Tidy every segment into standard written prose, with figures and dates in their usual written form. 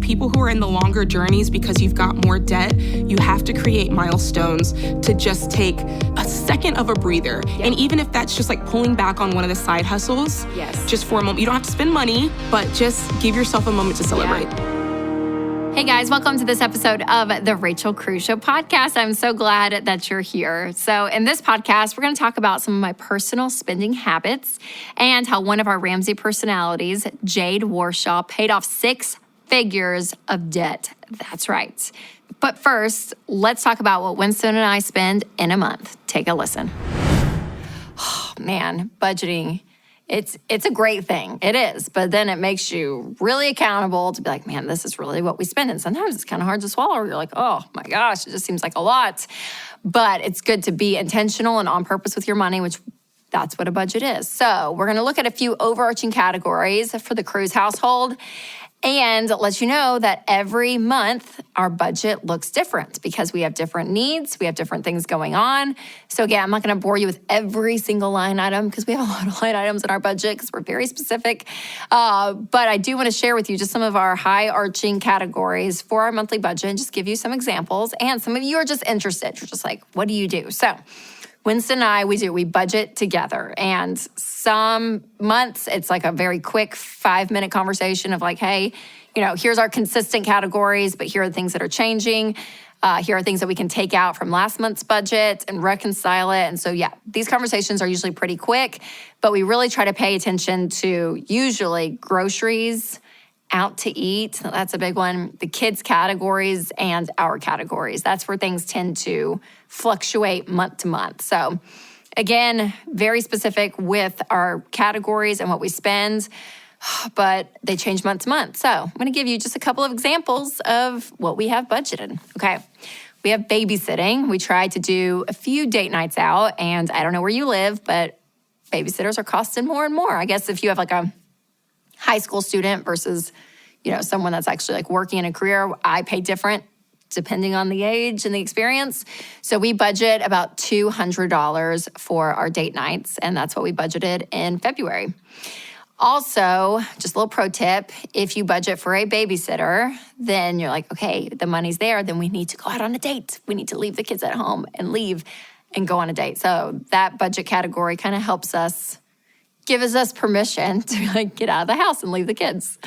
people who are in the longer journeys, because you've got more debt, you have to create milestones to just take a second of a breather. Yeah. And even if that's just like pulling back on one of the side hustles, just for a moment, you don't have to spend money, but just give yourself a moment to celebrate. Yeah. Hey guys, welcome to this episode of the Rachel Cruz Show podcast. I'm so glad that you're here. So in this podcast, we're going to talk about some of my personal spending habits and how one of our Ramsey personalities, Jade Warshaw, paid off 6 figures of debt. That's right. But first, let's talk about what Winston and I spend in a month. Take a listen. Oh, man, budgeting. It's a great thing. It is. But then it makes you really accountable to be like, man, this is really what we spend. And sometimes it's kind of hard to swallow. You're like, oh my gosh, it just seems like a lot. But it's good to be intentional and on purpose with your money, which that's what a budget is. So we're going to look at a few overarching categories for the Cruz household and let you know that every month our budget looks different because we have different needs, we have different things going on. So again, I'm not going to bore you with every single line item because we have a lot of line items in our budget because we're very specific. But I do want to share with you just some of our high arching categories for our monthly budget and just give you some examples. And some of you are just interested. You're just like, what do you do? So Winston and I, we budget together. And some months it's like a very quick 5-minute conversation of like, hey, here's our consistent categories, but here are the things that are changing. Here are things that we can take out from last month's budget and reconcile it. And so, these conversations are usually pretty quick, but we really try to pay attention to usually groceries, out to eat. That's a big one. The kids' categories and our categories. That's where things tend to fluctuate month to month. So again, very specific with our categories and what we spend, but they change month to month. So I'm going to give you just a couple of examples of what we have budgeted. Okay. We have babysitting. We try to do a few date nights out, and I don't know where you live, but babysitters are costing more and more. I guess if you have like a high school student versus, someone that's actually like working in a career, I pay different depending on the age and the experience. So we budget about $200 for our date nights, and that's what we budgeted in February. Also, just a little pro tip, if you budget for a babysitter, then you're like, okay, the money's there, then we need to go out on a date. We need to leave the kids at home and leave and go on a date. So that budget category kind of helps us, gives us permission to get out of the house and leave the kids.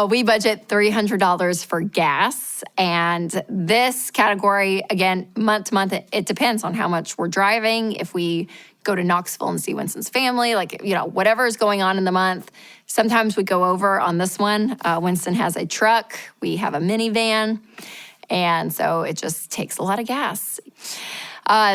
We budget $300 for gas. And this category, again, month to month, it depends on how much we're driving. If we go to Knoxville and see Winston's family, whatever is going on in the month. Sometimes we go over on this one. Winston has a truck. We have a minivan. And so it just takes a lot of gas.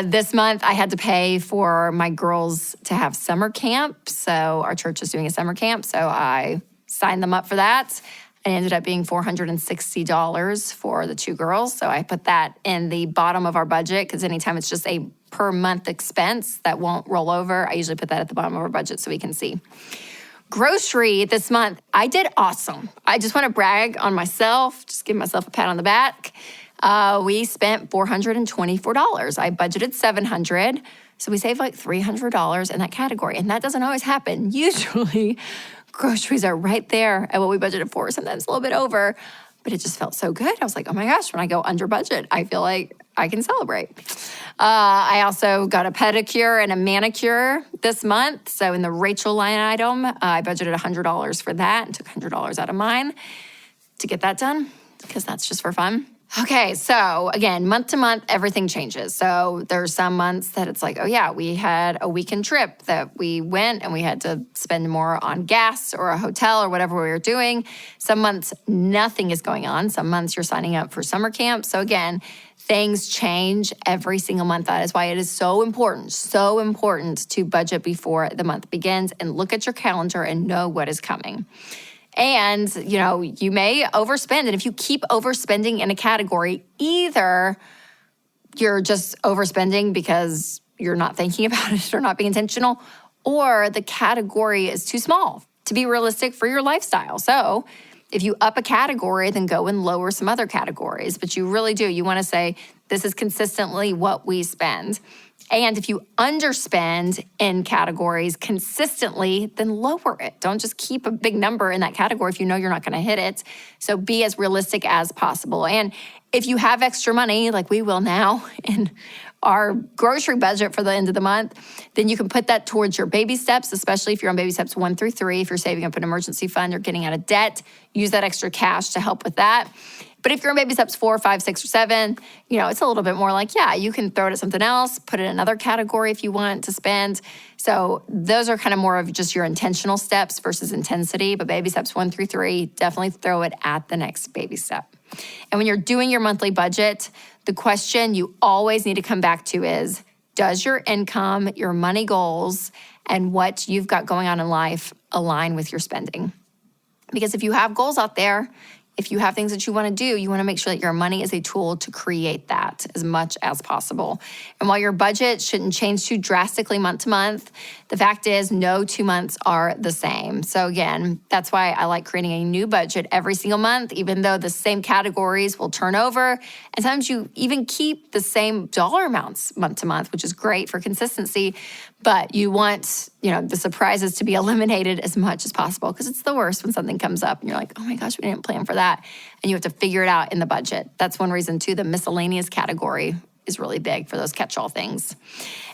This month, I had to pay for my girls to have summer camp. So our church is doing a summer camp. So I signed them up for that. It ended up being $460 for the 2 girls. So I put that in the bottom of our budget because anytime it's just a per month expense that won't roll over, I usually put that at the bottom of our budget so we can see. Grocery this month, I did awesome. I just want to brag on myself, just give myself a pat on the back. We spent $424. I budgeted $700, so we saved like $300 in that category, and that doesn't always happen. Usually, groceries are right there at what we budgeted for, sometimes a little bit over, but it just felt so good. I was like, oh my gosh, when I go under budget, I feel like I can celebrate. I also got a pedicure and a manicure this month, so in the Rachel line item, I budgeted $100 for that and took $100 out of mine to get that done because that's just for fun. Okay, so again, month to month, everything changes. So there's some months that it's like, oh yeah, we had a weekend trip that we went and we had to spend more on gas or a hotel or whatever we were doing. Some months, nothing is going on. Some months you're signing up for summer camp. So again, things change every single month. That is why it is so important to budget before the month begins and look at your calendar and know what is coming. And, you may overspend. And if you keep overspending in a category, either you're just overspending because you're not thinking about it or not being intentional, or the category is too small to be realistic for your lifestyle. So If you up a category, then go and lower some other categories. But you really do. You want to say, this is consistently what we spend. And if you underspend in categories consistently, then lower it. Don't just keep a big number in that category if you know you're not going to hit it. So be as realistic as possible. And if you have extra money, like we will now in our grocery budget for the end of the month, then you can put that towards your baby steps, especially if you're on baby steps 1 through 3. If you're saving up an emergency fund or getting out of debt, use that extra cash to help with that. But if you're on baby steps 4, 5, 6, or 7, it's a little bit more like, yeah, you can throw it at something else, put it in another category if you want to spend. So those are kind of more of just your intentional steps versus intensity. But baby steps 1 through 3, definitely throw it at the next baby step. And when you're doing your monthly budget, the question you always need to come back to is, does your income, your money goals, and what you've got going on in life align with your spending? Because if you have goals out there, if you have things that you want to do, you want to make sure that your money is a tool to create that as much as possible. And while your budget shouldn't change too drastically month to month, the fact is no 2 months are the same. So again, that's why I like creating a new budget every single month, even though the same categories will turn over. And sometimes you even keep the same dollar amounts month to month, which is great for consistency. But you want, the surprises to be eliminated as much as possible, because it's the worst when something comes up and you're like, oh my gosh, we didn't plan for that. And you have to figure it out in the budget. That's one reason too, the miscellaneous category is really big for those catch-all things.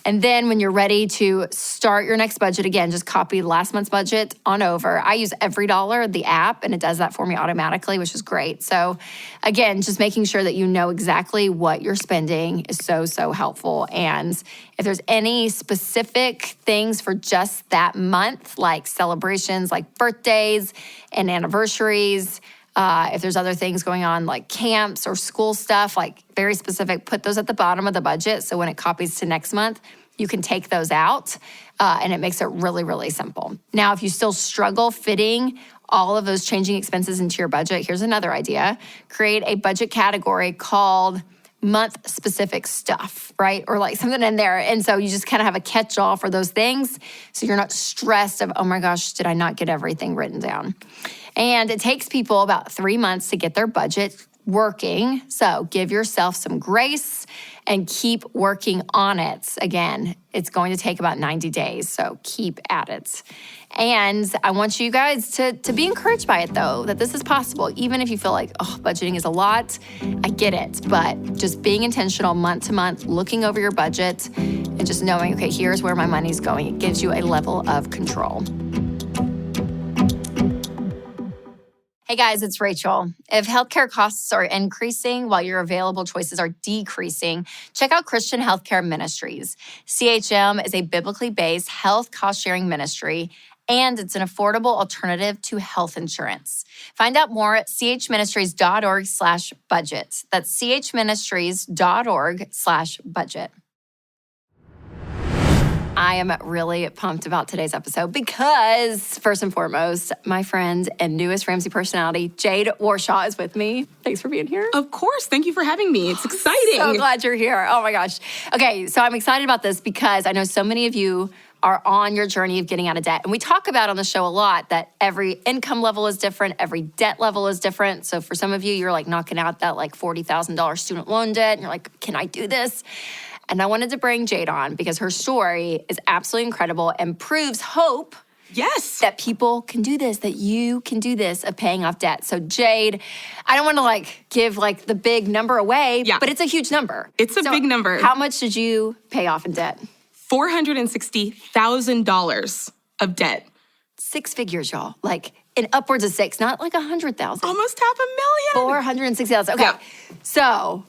And then when you're ready to start your next budget, again, just copy last month's budget on over. I use EveryDollar, the app, and it does that for me automatically, which is great. So again, just making sure that you know exactly what you're spending is so, so helpful. And if there's any specific things for just that month, like celebrations, like birthdays and anniversaries, if there's other things going on like camps or school stuff, like very specific, put those at the bottom of the budget. So when it copies to next month, you can take those out and it makes it really, really simple. Now, if you still struggle fitting all of those changing expenses into your budget, here's another idea. Create a budget category called month-specific stuff, right? Or like something in there. And so you just kind of have a catch-all for those things. So you're not stressed of, oh my gosh, did I not get everything written down? And it takes people about 3 months to get their budget working. So give yourself some grace and keep working on it. Again, it's going to take about 90 days, so keep at it. And I want you guys to be encouraged by it, though, that this is possible. Even if you feel like, oh, budgeting is a lot, I get it. But just being intentional month to month, looking over your budget, and just knowing, okay, here's where my money's going. It gives you a level of control. Hey guys, it's Rachel. If healthcare costs are increasing while your available choices are decreasing, check out Christian Healthcare Ministries. CHM is a biblically based health cost-sharing ministry, and it's an affordable alternative to health insurance. Find out more at chministries.org/budget. That's chministries.org/budget. I am really pumped about today's episode because, first and foremost, my friend and newest Ramsey personality, Jade Warshaw, is with me. Thanks for being here. Of course. Thank you for having me. It's exciting. So glad you're here. Oh my gosh. Okay, so I'm excited about this because I know so many of you are on your journey of getting out of debt. And we talk about on the show a lot that every income level is different, every debt level is different. So for some of you, you're like knocking out that like $40,000 student loan debt and you're like, can I do this? And I wanted to bring Jade on because her story is absolutely incredible and proves hope. Yes. That people can do this, that you can do this of paying off debt. So Jade, I don't want to give the big number away, but it's a huge number. It's a big number. How much did you pay off in debt? $460,000 of debt. 6 figures, y'all. In upwards of 6, not like 100,000. Almost $500,000. 460,000. Okay. Yeah. So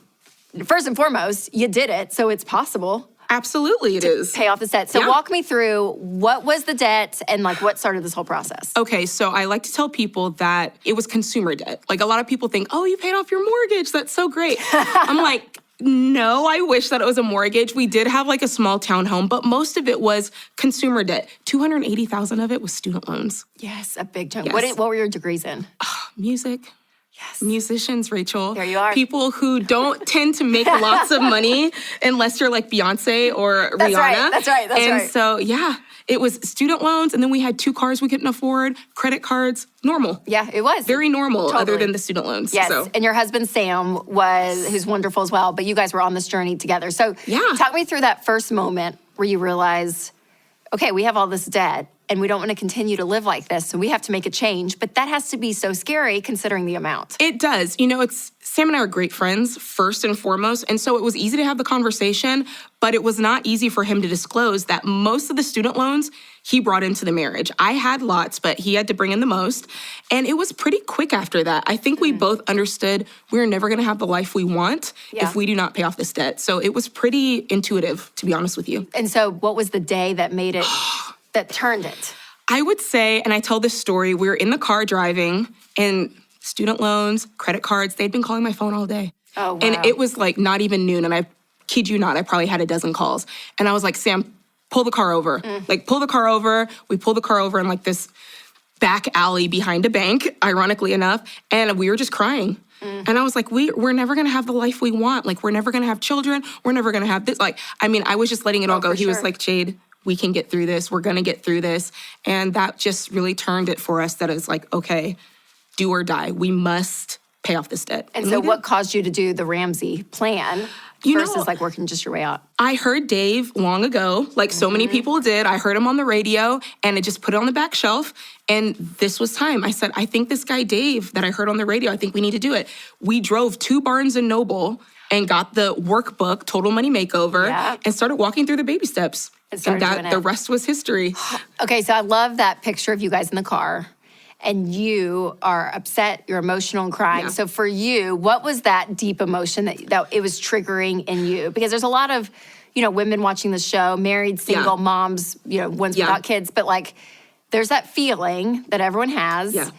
first and foremost, you did it, so it's possible. Absolutely, it is. Pay off the debt. So walk me through what was the debt and what started this whole process. Okay, so I like to tell people that it was consumer debt. A lot of people think, oh, you paid off your mortgage. That's so great. I'm like, no, I wish that it was a mortgage. We did have a small townhome, but most of it was consumer debt. $280,000 of it was student loans. Yes, a big chunk. Yes. What were your degrees in? Music. Yes. Musicians, Rachel. There you are. People who don't tend to make lots of money unless you're like Beyonce or Rihanna. That's right. And so, it was student loans. And then we had 2 cars we couldn't afford, credit cards, normal. Yeah, it was. Very normal, Totally. other than the student loans. Yes, So. and your husband Sam who's wonderful as well, but you guys were on this journey together. So talk me through that first moment where you realize, okay, we have all this debt and we don't want to continue to live like this, so we have to make a change. But that has to be so scary considering the amount. It does. Sam and I are great friends, first and foremost. And so it was easy to have the conversation, but it was not easy for him to disclose that most of the student loans he brought into the marriage. I had lots, but he had to bring in the most. And it was pretty quick after that. I think we both understood we're never going to have the life we want if we do not pay off this debt. So it was pretty intuitive, to be honest with you. And so what was the day that made it, that turned it? I would say, and I tell this story, we were in the car driving and student loans, credit cards, they'd been calling my phone all day. Oh, wow. And it was like not even noon. And I kid you not, I probably had a dozen calls. And I was like, Sam, pull the car over. Like, pull the car over. We pulled the car over in like this back alley behind a bank, ironically enough. And we were just crying. And I was like, we're never going to have the life we want. Like, we're never going to have children. We're never going to have this. Like, I was just letting it all go. He was like, Jade, we can get through this. We're going to get through this. And that just really turned it for us, that it's like, okay, do or die. We must pay off this debt. And so what caused you to do the Ramsey plan versus like working just your way out? I heard Dave long ago, like so many people did. I heard him on the radio and I just put it on the back shelf. And this was time. I said, I think this guy Dave that I heard on the radio, I think we need to do it. We drove to Barnes & Noble and got the workbook, Total Money Makeover, and started walking through the baby steps. And that the rest was history. Okay, so I love that picture of you guys in the car. And you are upset, you're emotional and crying. Yeah. So for you, what was that deep emotion that it was triggering in you? Because there's a lot of, women watching the show, married, single moms, ones without kids. But like, there's that feeling that everyone has. Yeah.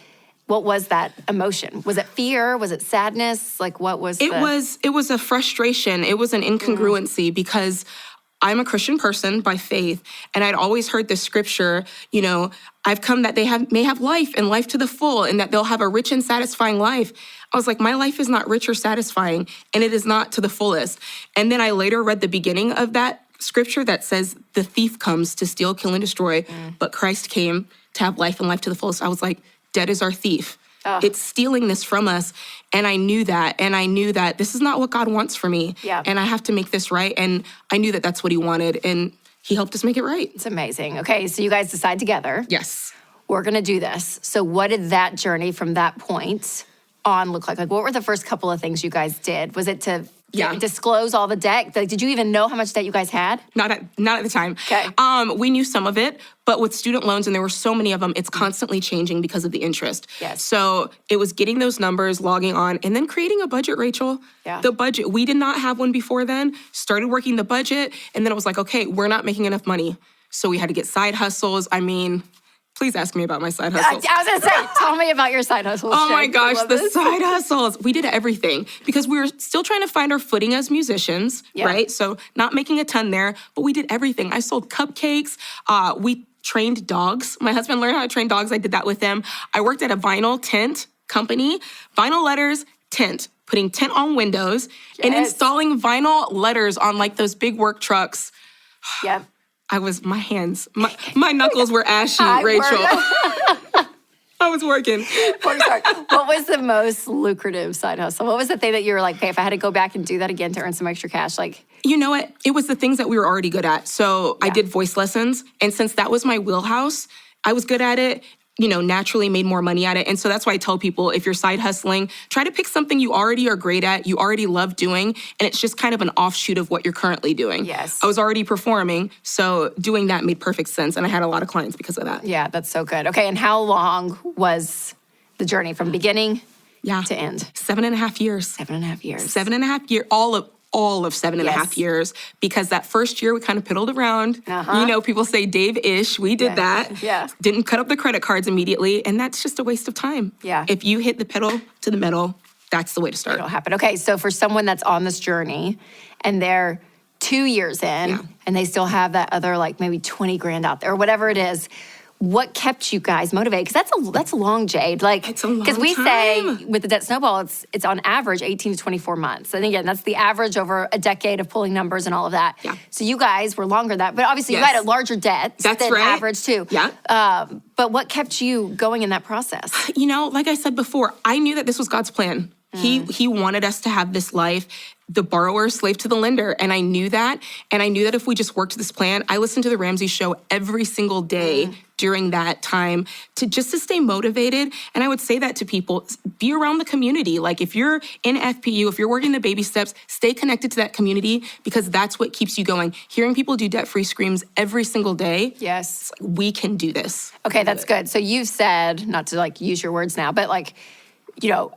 What was that emotion? Was it fear? Was it sadness? Like, what was it? It was a frustration. It was an incongruency because I'm a Christian person by faith, and I'd always heard the scripture, I've come that they may have life and life to the full, and that they'll have a rich and satisfying life. I was like, my life is not rich or satisfying, and it is not to the fullest. And then I later read the beginning of that scripture that says, the thief comes to steal, kill, and destroy, but Christ came to have life and life to the fullest. I was like, debt is our thief. It's stealing this from us. And I knew that. And I knew that this is not what God wants for me. Yeah. And I have to make this right. And I knew that that's what he wanted. And he helped us make it right. It's amazing. Okay, so you guys decide together. Yes. We're going to do this. So what did that journey from that point on look like? Like, what were the first couple of things you guys did? Was it to disclose all the debt? Like, did you even know how much debt you guys had? Not at the time. Okay. We knew some of it, but with student loans, and there were so many of them, it's constantly changing because of the interest. Yes. So it was getting those numbers, logging on, and then creating a budget, Rachel. Yeah. The budget. We did not have one before then. Started working the budget, and then it was like, okay, we're not making enough money. So we had to get side hustles. Please ask me about my side hustles. I was going to say, tell me about your side hustles. Oh my gosh, the side hustles. We did everything because we were still trying to find our footing as musicians, right? So not making a ton there, but we did everything. I sold cupcakes. We trained dogs. My husband learned how to train dogs. I did that with him. I worked at a vinyl tent company, vinyl letters, tent, putting tent on windows and installing vinyl letters on like those big work trucks. Yep. My knuckles were ashy, Rachel. I was working. What was the most lucrative side hustle? What was the thing that you were like, okay, if I had to go back and do that again to earn some extra cash, like? You know what? It was the things that we were already good at. So I did voice lessons. And since that was my wheelhouse, I was good at it. Naturally made more money at it. And so that's why I tell people, if you're side hustling, try to pick something you already are great at, you already love doing, and it's just kind of an offshoot of what you're currently doing. Yes. I was already performing, so doing that made perfect sense, and I had a lot of clients because of that. Yeah, that's so good. Okay, and how long was the journey from beginning to end? 7.5 years. 7.5 years. 7.5 years, all of 7.5 years, because that first year we kind of piddled around. People say Dave-ish. We did that. Yeah. Didn't cut up the credit cards immediately, and that's just a waste of time. Yeah. If you hit the pedal to the metal, that's the way to start. It'll happen. Okay, so for someone that's on this journey and they're 2 years in and they still have that other like maybe 20 grand out there or whatever it is, what kept you guys motivated? Because that's long, Jade. Like, it's a long because we time. say with the debt snowball, it's on average 18 to 24 months. And again, that's the average over a decade of pulling numbers and all of that. Yeah. So you guys were longer than that, but obviously you had a larger debt than average too. Yeah. But what kept you going in that process? Like I said before, I knew that this was God's plan. He wanted us to have this life, the borrower, slave to the lender. And I knew that. And I knew that if we just worked this plan, I listened to the Ramsey show every single day during that time to stay motivated. And I would say that to people, be around the community. Like if you're in FPU, if you're working the baby steps, stay connected to that community because that's what keeps you going. Hearing people do debt-free screams every single day. Yes. We can do this. Okay, that's good. So you've said, not to use your words now, but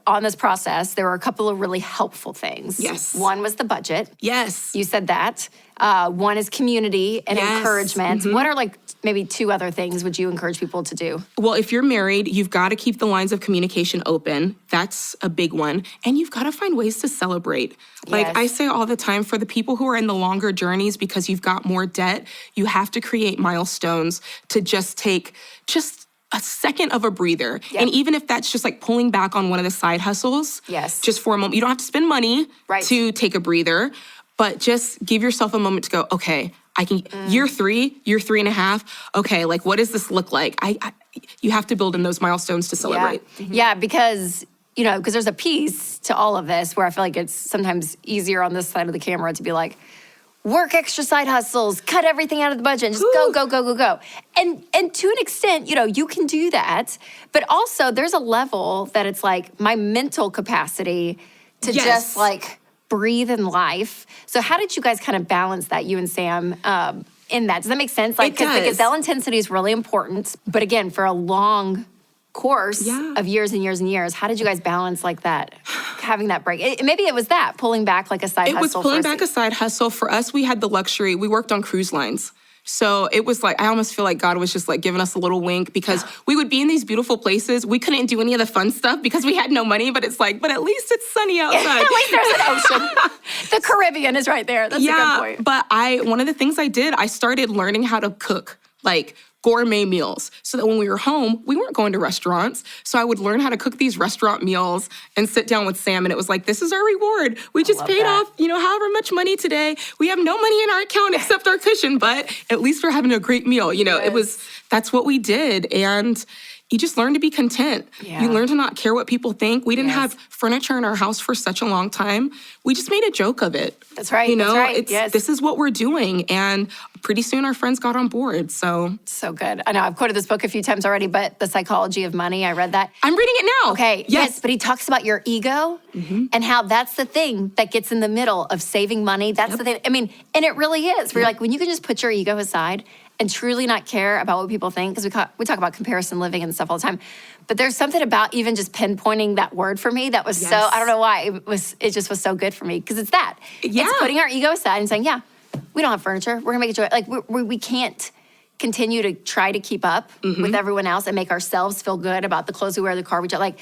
on this process, there were a couple of really helpful things. Yes. One was the budget. Yes. You said that. One is community and encouragement. What are maybe two other things would you encourage people to do? Well, if you're married, you've got to keep the lines of communication open. That's a big one. And you've got to find ways to celebrate. Like I say all the time, for the people who are in the longer journeys because you've got more debt, you have to create milestones to just take a second of a breather. Yep. And even if that's just pulling back on one of the side hustles, just for a moment, you don't have to spend money to take a breather, but just give yourself a moment to go, okay, I can, year 3.5, okay, what does this look like? You have to build in those milestones to celebrate. Yeah, because there's a piece to all of this where I feel like it's sometimes easier on this side of the camera to be like, work extra side hustles, cut everything out of the budget, and just go. And to an extent, you can do that. But also, there's a level that it's my mental capacity to just breathe in life. So how did you guys kind of balance that, you and Sam, in that? Does that make sense? It does. The gazelle intensity is really important. But again, for a long course of years and years and years, how did you guys balance that, having that break? Maybe it was that, pulling back a side hustle. It was pulling back a side hustle. For us, we had the luxury, we worked on cruise lines. So it was I almost feel like God was just giving us a little wink because we would be in these beautiful places. We couldn't do any of the fun stuff because we had no money, but it's but at least it's sunny outside. At least there's an ocean. The Caribbean is right there. That's a good point. But one of the things I did, I started learning how to cook, gourmet meals, so that when we were home, we weren't going to restaurants. So I would learn how to cook these restaurant meals and sit down with Sam, and it was this is our reward. We just paid off, however much money today. We have no money in our account except our cushion, but at least we're having a great meal. That's what we did. And you just learn to be content. Yeah. You learn to not care what people think. We didn't have furniture in our house for such a long time. We just made a joke of it. That's right. That's right. This is what we're doing. And pretty soon our friends got on board. So good. I know I've quoted this book a few times already, but The Psychology of Money, I read that. I'm reading it now. Okay. Yes. But he talks about your ego and how that's the thing that gets in the middle of saving money. That's the thing. I mean, and it really is. We're when you can just put your ego aside and truly not care about what people think, because we talk about comparison living and stuff all the time. But there's something about even just pinpointing that word for me that was so, I don't know why, it just was so good for me, because it's that. Yeah. It's putting our ego aside and saying, we don't have furniture. We're gonna make it joy. We can't continue to try to keep up with everyone else and make ourselves feel good about the clothes we wear, the car we drive.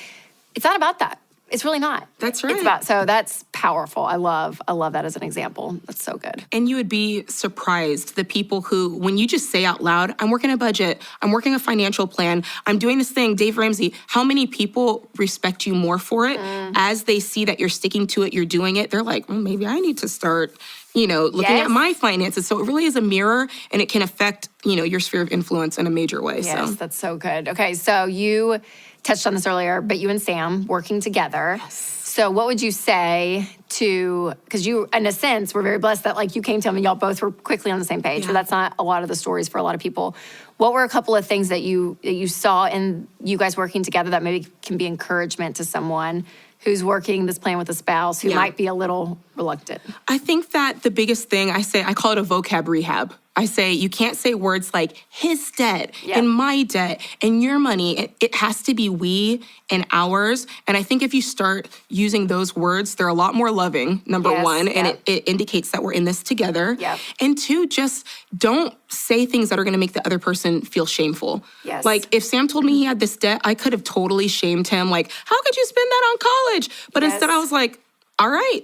It's not about that. It's really not. That's right. It's about, so that's powerful. I love that as an example. That's so good. And you would be surprised, the people who, when you just say out loud, I'm working a budget, I'm working a financial plan, I'm doing this thing, Dave Ramsey, how many people respect you more for it as they see that you're sticking to it, you're doing it? They're like, well, maybe I need to start, looking at my finances. So it really is a mirror, and it can affect, your sphere of influence in a major way. Yes, that's so good. Okay, so you touched on this earlier, but you and Sam working together. Yes. So what would you say to, because you, in a sense, were very blessed that you came to him and y'all both were quickly on the same page, but that's not a lot of the stories for a lot of people. What were a couple of things that you saw in you guys working together that maybe can be encouragement to someone who's working this plan with a spouse who might be a little reluctant? I think that the biggest thing I call it a vocab rehab. I say you can't say words like his debt and my debt and your money. It has to be we and ours. And I think if you start using those words, they're a lot more loving, number one, and it indicates that we're in this together. Yep. And two, just don't say things that are going to make the other person feel shameful. Yes. If Sam told me he had this debt, I could have totally shamed him. How could you spend that on college? But instead I was like, all right.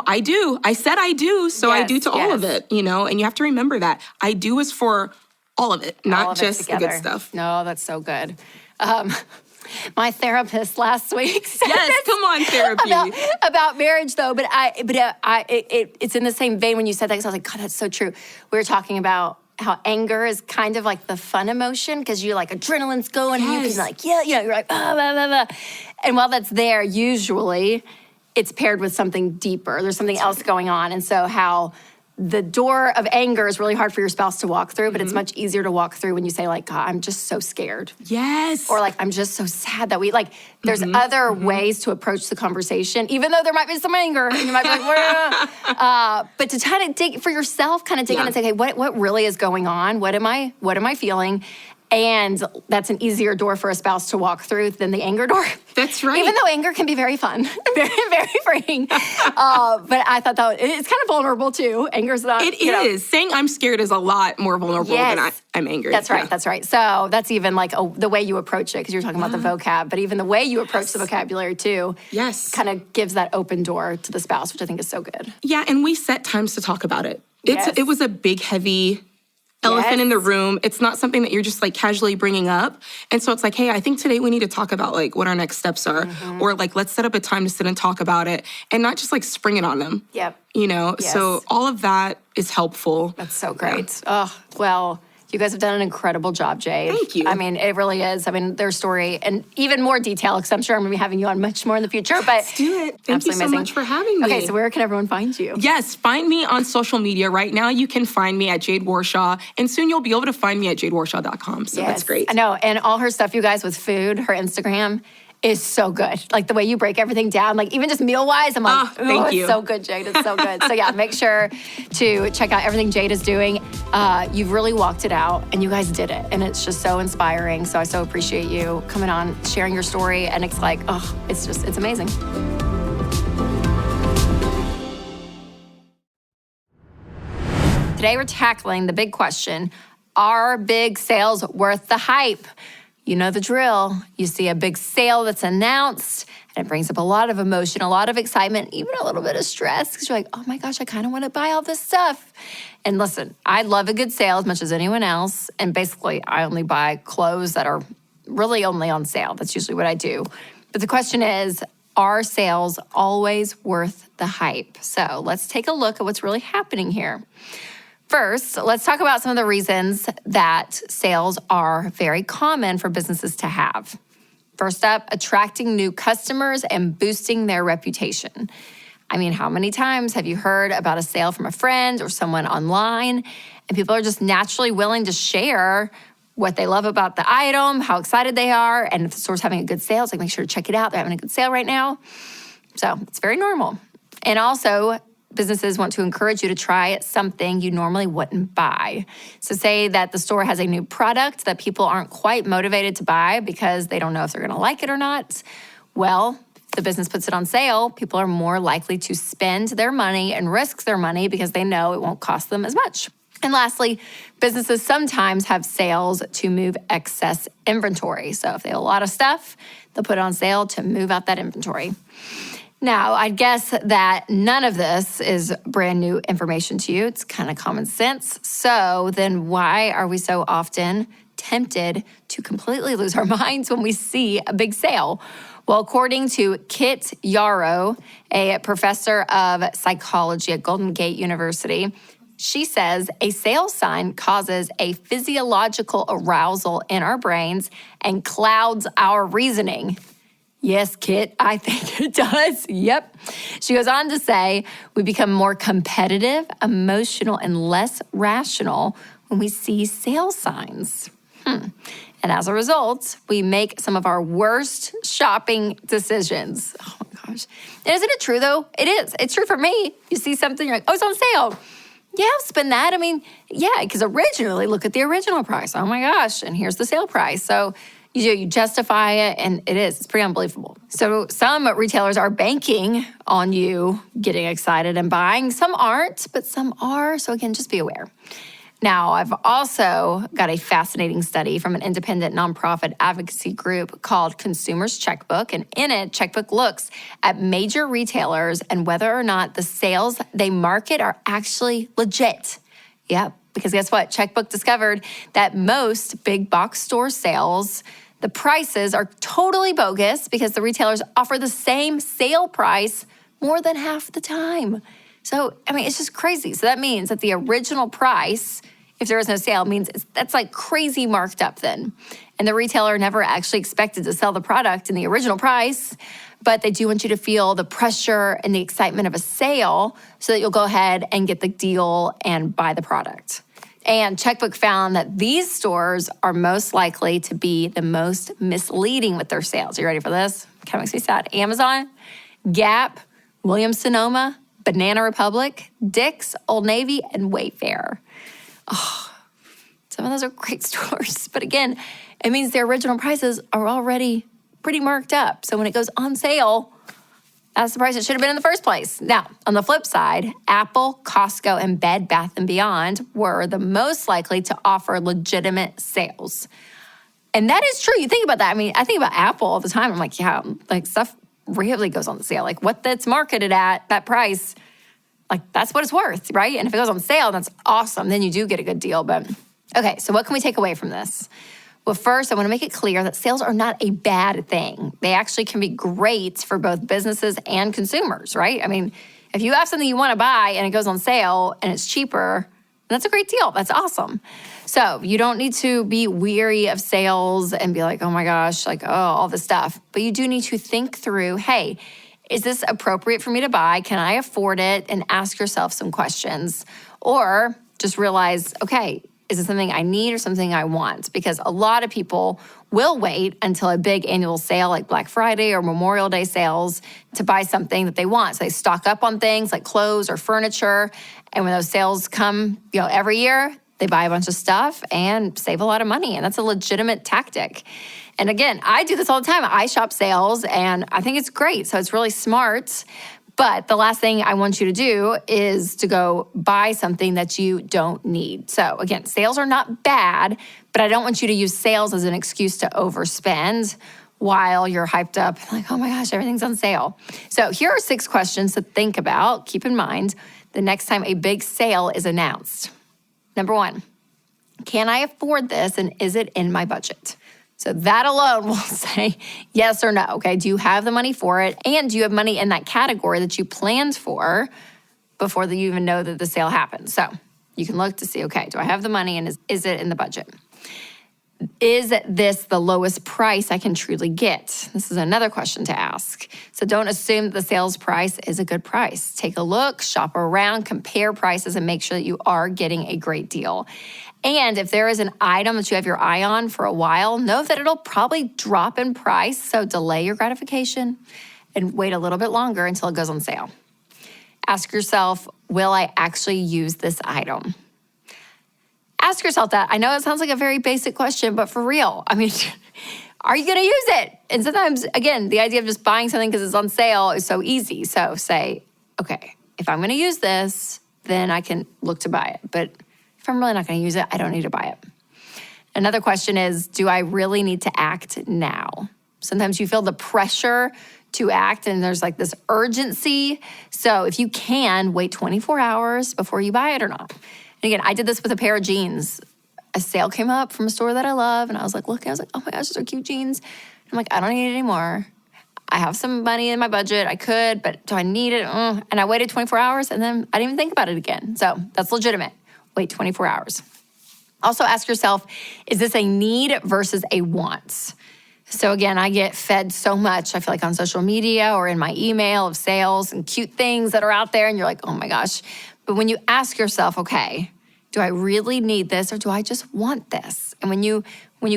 I do. I said I do, so I do to all of it, and you have to remember that. I do is for all of it, All not of it just the good together. stuff. No, that's so good. My therapist last week said Yes, come on, therapy. about marriage though, but it's in the same vein when you said that, because I was like, God, that's so true. We were talking about how anger is kind of like the fun emotion, because you're like adrenaline's going and you can like, you're like, blah, blah, blah. And while that's there, usually it's paired with something deeper. There's something else going on. And so how the door of anger is really hard for your spouse to walk through, but it's much easier to walk through when you say like, God, I'm just so scared. Yes. Or like, I'm just so sad that there's other ways to approach the conversation, even though there might be some anger and you might be like, but to try to dig for yourself, kind of dig in and say, okay, what really is going on? What am I feeling? And that's an easier door for a spouse to walk through than the anger door. That's right. Even though anger can be very fun, very, very freeing. But I thought that it's kind of vulnerable too. Anger's not. It is. Saying I'm scared is a lot more vulnerable than I'm angry. That's right. That's right. So that's even like the way you approach it, because you're talking about the vocab, but even the way you approach the vocabulary too. Yes. Kind of gives that open door to the spouse, which I think is so good. Yeah, and we set times to talk about it. Yes. It was a big, heavy elephant in the room. It's not something that you're just like casually bringing up. And so it's like, hey, I think today we need to talk about like what our next steps are, or like let's set up a time to sit and talk about it, and not just like spring it on them. Yep. So all of that is helpful. That's so great. Oh, well, you guys have done an incredible job, Jade. Thank you. I mean, it really is. I mean, their story and even more detail, because I'm sure I'm going to be having you on much more in the future. But Let's do it. Thank you so amazing. much for having me. Okay, so where can everyone find you? Yes, find me on social media. Right now, you can find me at Jade Warshaw, and soon you'll be able to find me at jadewarshaw.com. So that's great. I know, and all her stuff, you guys, with food, her Instagram is so good. Like the way you break everything down, like even just meal-wise, I'm like, thank you. It's so good, Jade. It's so good. So yeah, make sure to check out everything Jade is doing. You've really walked it out, and you guys did it, and it's just so inspiring. So I so appreciate you coming on, sharing your story, and it's like, it's amazing. Today we're tackling the big question, are big sales worth the hype? You know the drill. You see a big sale that's announced, and it brings up a lot of emotion, a lot of excitement, even a little bit of stress, because you're like, oh my gosh, I kind of want to buy all this stuff. And listen, I love a good sale as much as anyone else, and basically I only buy clothes that are really only on sale. That's usually what I do. But the question is, are sales always worth the hype? So let's take a look at what's really happening here. First, let's talk about some of the reasons that sales are very common for businesses to have. First up, attracting new customers and boosting their reputation. I mean, how many times have you heard about a sale from a friend or someone online, and people are just naturally willing to share what they love about the item, how excited they are, and if the store's having a good sale, it's like, make sure to check it out. They're having a good sale right now. So it's very normal. And also, businesses want to encourage you to try something you normally wouldn't buy. So say that the store has a new product that people aren't quite motivated to buy because they don't know if they're gonna like it or not. Well, if the business puts it on sale, people are more likely to spend their money and risk their money because they know it won't cost them as much. And lastly, businesses sometimes have sales to move excess inventory. So if they have a lot of stuff, they'll put it on sale to move out that inventory. Now, I'd guess that none of this is brand new information to you. It's kind of common sense. So then why are we so often tempted to completely lose our minds when we see a big sale? Well, according to Kit Yarrow, a professor of psychology at Golden Gate University, she says a sale sign causes a physiological arousal in our brains and clouds our reasoning. Yes, Kit, I think it does. Yep. She goes on to say, we become more competitive, emotional, and less rational when we see sales signs. And as a result, we make some of our worst shopping decisions. Oh my gosh. And isn't it true though? It is. It's true for me. You see something, you're like, oh, it's on sale. Yeah, I'll spend that. I mean, yeah, because originally, look at the original price. Oh my gosh, and here's the sale price. So you justify it, and it's pretty unbelievable. So some retailers are banking on you getting excited and buying. Some aren't, but some are. So again, just be aware. Now, I've also got a fascinating study from an independent nonprofit advocacy group called Consumers Checkbook. And in it, Checkbook looks at major retailers and whether or not the sales they market are actually legit. Yep. Because guess what? Checkbook discovered that most big box store sales, the prices are totally bogus because the retailers offer the same sale price more than half the time. So, I mean, it's just crazy. So that means that the original price, if there is no sale, means that's like crazy marked up then. And the retailer never actually expected to sell the product in the original price, but they do want you to feel the pressure and the excitement of a sale so that you'll go ahead and get the deal and buy the product. And Checkbook found that these stores are most likely to be the most misleading with their sales. Are you ready for this? Kind of makes me sad. Amazon, Gap, Williams-Sonoma, Banana Republic, Dick's, Old Navy, and Wayfair. Oh, some of those are great stores. But again, it means their original prices are already pretty marked up. So when it goes on sale, that's the price it should have been in the first place. Now, on the flip side, Apple, Costco, and Bed Bath & Beyond were the most likely to offer legitimate sales. And that is true. You think about that. I mean, I think about Apple all the time. I'm like, yeah, like stuff rarely goes on sale. Like what that's marketed at, that price, like that's what it's worth, right? And if it goes on sale, that's awesome. Then you do get a good deal. But okay, so what can we take away from this? Well, first, I want to make it clear that sales are not a bad thing. They actually can be great for both businesses and consumers, right? I mean, if you have something you want to buy and it goes on sale and it's cheaper, that's a great deal. That's awesome. So you don't need to be weary of sales and be like, oh my gosh, like, oh, all this stuff. But you do need to think through, hey, is this appropriate for me to buy? Can I afford it? And ask yourself some questions. Or just realize, okay, is it something I need or something I want? Because a lot of people will wait until a big annual sale like Black Friday or Memorial Day sales to buy something that they want. So they stock up on things like clothes or furniture. And when those sales come, every year, they buy a bunch of stuff and save a lot of money. And that's a legitimate tactic. And again, I do this all the time. I shop sales and I think it's great. So it's really smart. But the last thing I want you to do is to go buy something that you don't need. So again, sales are not bad, but I don't want you to use sales as an excuse to overspend while you're hyped up, like, oh my gosh, everything's on sale. So here are 6 questions to think about. Keep in mind the next time a big sale is announced. Number 1, can I afford this and is it in my budget? So that alone will say yes or no, okay? Do you have the money for it? And do you have money in that category that you planned for before you even know that the sale happened? So you can look to see, okay, do I have the money and is it in the budget? Is this the lowest price I can truly get? This is another question to ask. So don't assume that the sales price is a good price. Take a look, shop around, compare prices, and make sure that you are getting a great deal. And if there is an item that you have your eye on for a while, know that it'll probably drop in price. So delay your gratification and wait a little bit longer until it goes on sale. Ask yourself, will I actually use this item? Ask yourself that. I know it sounds like a very basic question, but for real, I mean, are you going to use it? And sometimes, again, the idea of just buying something because it's on sale is so easy. So say, okay, if I'm going to use this, then I can look to buy it. But if I'm really not going to use it, I don't need to buy it. Another question is, do I really need to act now? Sometimes you feel the pressure to act and there's like this urgency. So if you can, wait 24 hours before you buy it or not. And again, I did this with a pair of jeans. A sale came up from a store that I love and I was like, looking, I was like, oh my gosh, those are cute jeans. And I'm like, I don't need it anymore. I have some money in my budget. I could, but do I need it? And I waited 24 hours and then I didn't even think about it again. So that's legitimate. Wait 24 hours. Also ask yourself, is this a need versus a want? So again, I get fed so much, I feel like on social media or in my email of sales and cute things that are out there and you're like, oh my gosh. But when you ask yourself, okay, do I really need this or do I just want this? And when you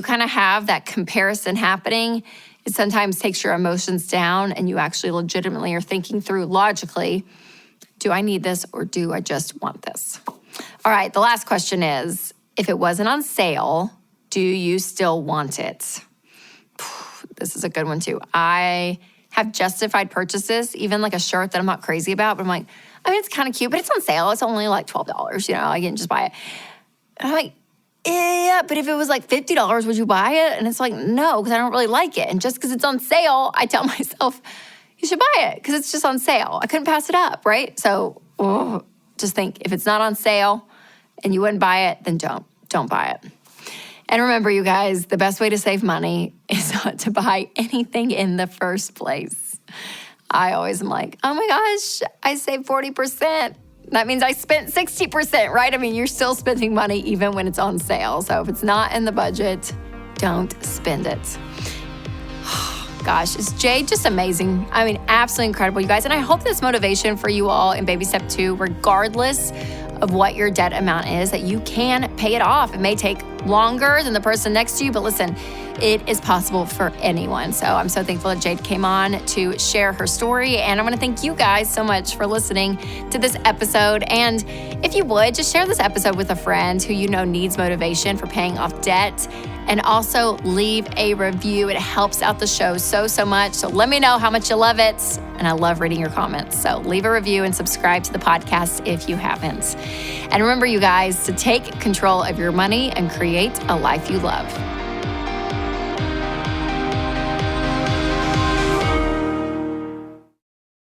kind of have that comparison happening, it sometimes takes your emotions down and you actually legitimately are thinking through logically, do I need this or do I just want this? All right, the last question is, if it wasn't on sale, do you still want it? This is a good one too. I have justified purchases, even like a shirt that I'm not crazy about, but I'm like, I mean, it's kind of cute, but it's on sale. It's only like $12, I can just buy it. And I'm like, yeah, but if it was like $50, would you buy it? And it's like, no, because I don't really like it. And just because it's on sale, I tell myself, you should buy it because it's just on sale. I couldn't pass it up, right? So just think, if it's not on sale, and you wouldn't buy it, then don't buy it. And remember, you guys, the best way to save money is not to buy anything in the first place. I always am like, oh my gosh, I saved 40%. That means I spent 60%, right? I mean, you're still spending money even when it's on sale. So if it's not in the budget, don't spend it. Gosh, is Jade just amazing? I mean, absolutely incredible, you guys. And I hope this motivation for you all in baby step 2, regardless of what your debt amount is, that you can pay it off. It may take longer than the person next to you, but listen, it is possible for anyone. So I'm so thankful that Jade came on to share her story. And I want to thank you guys so much for listening to this episode. And if you would, just share this episode with a friend who you know needs motivation for paying off debt. And also leave a review. It helps out the show so much. So let me know how much you love it. And I love reading your comments. So leave a review and subscribe to the podcast if you haven't. And remember, you guys, to take control of your money and create a life you love.